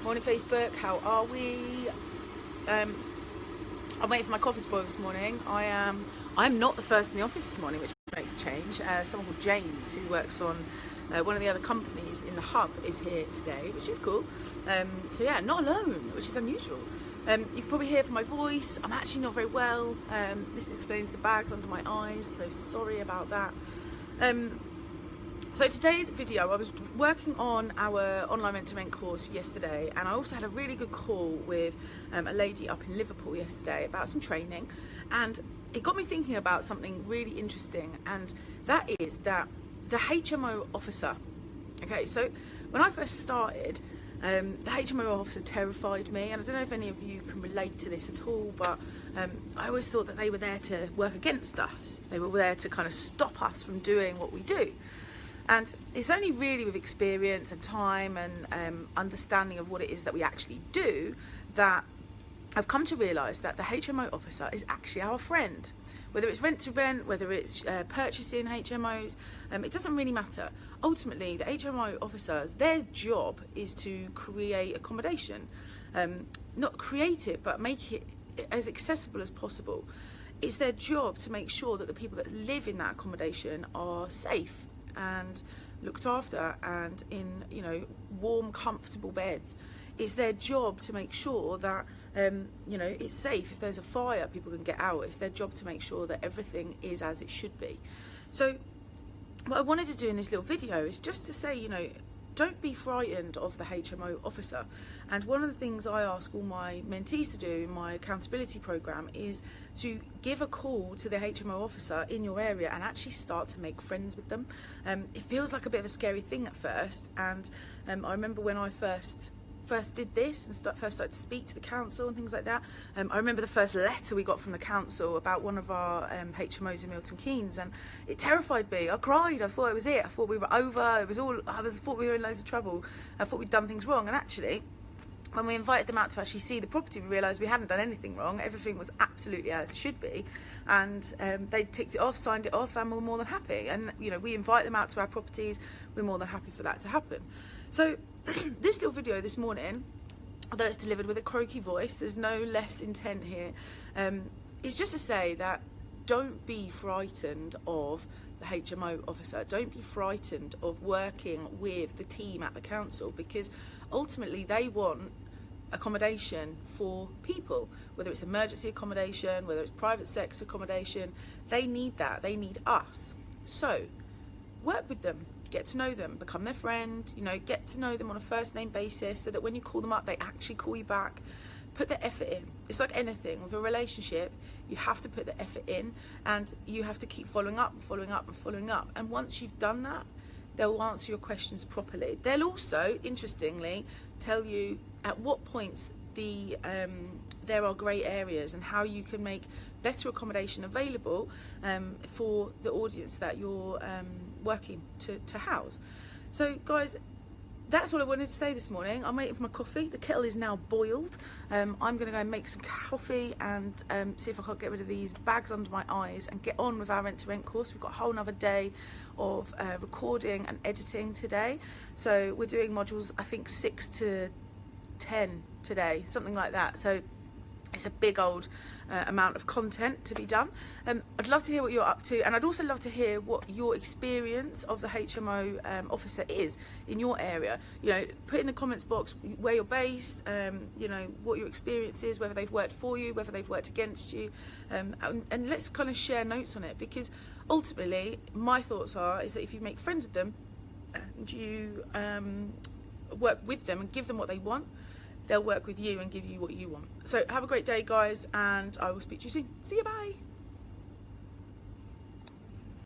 Morning Facebook, how are we? I'm waiting for my coffee to boil this morning. I'm not the first in the office this morning, which makes a change. Someone called James, who works on one of the other companies in the hub, is here today, which is cool. So yeah, not alone, which is unusual. You can probably hear from my voice, I'm actually not very well. This explains the bags under my eyes, so sorry about that. So today's video, I was working on our online rent to rent course yesterday, and I also had a really good call with a lady up in Liverpool yesterday about some training, and it got me thinking about something really interesting, and that is that the HMO officer. Okay, so when I first started, the HMO officer terrified me, and I don't know if any of you can relate to this at all, but I always thought that they were there to work against us. They were there to kind of stop us from doing what we do. And it's only really with experience and time and understanding of what it is that we actually do that I've come to realise that the HMO officer is actually our friend. Whether it's rent to rent, whether it's purchasing HMOs, it doesn't really matter. Ultimately, the HMO officers, their job is to create accommodation. Not create it, but make it as accessible as possible. It's their job to make sure that the people that live in that accommodation are safe and looked after and in, you know, warm, comfortable beds. It's their job to make sure that you know, it's safe. If there's a fire, people can get out. It's their job to make sure that everything is as it should be. So what I wanted to do in this little video is just to say, you know, don't be frightened of the HMO officer. And one of the things I ask all my mentees to do in my accountability program is to give a call to the HMO officer in your area and actually start to make friends with them. It feels like a bit of a scary thing at first, and I remember when I first did this and first started to speak to the council and things like that. I remember the first letter we got from the council about one of our HMOs in Milton Keynes, and it terrified me. I cried. I thought it was it. I thought we were over. It was all. Thought we were in loads of trouble. I thought we'd done things wrong. And actually, when we invited them out to actually see the property, we realised we hadn't done anything wrong. Everything was absolutely as it should be, and they ticked it off, signed it off, and we're more than happy. And you know, we invite them out to our properties. We're more than happy for that to happen. So this little video this morning, although it's delivered with a croaky voice, there's no less intent here, is just to say that don't be frightened of the HMO officer. Don't be frightened of working with the team at the council, because ultimately they want accommodation for people, whether it's emergency accommodation, whether it's private sector accommodation. They need that. They need us. So work with them. Get to know them, become their friend, you know, get to know them on a first name basis so that when you call them up, they actually call you back. Put the effort in. It's like anything with a relationship, you have to put the effort in, and you have to keep following up and following up and following up. And once you've done that, they'll answer your questions properly. They'll also, interestingly, tell you at what points there are grey areas and how you can make better accommodation available for the audience that you're working to house. So guys, that's all I wanted to say this morning. I'm waiting for my coffee. The kettle is now boiled. I'm going to go and make some coffee and see if I can't get rid of these bags under my eyes and get on with our rent to rent course. We've got a whole nother day of recording and editing today. So we're doing modules, I think 6 to 10 today, something like that. So it's a big old amount of content to be done. I'd love to hear what you're up to, and I'd also love to hear what your experience of the HMO officer is in your area. You know, put in the comments box where you're based, you know, what your experience is, whether they've worked for you, whether they've worked against you, and let's kind of share notes on it, because ultimately my thoughts is that if you make friends with them and you work with them and give them what they want, they'll work with you and give you what you want. So have a great day, guys, and I will speak to you soon. See you, bye.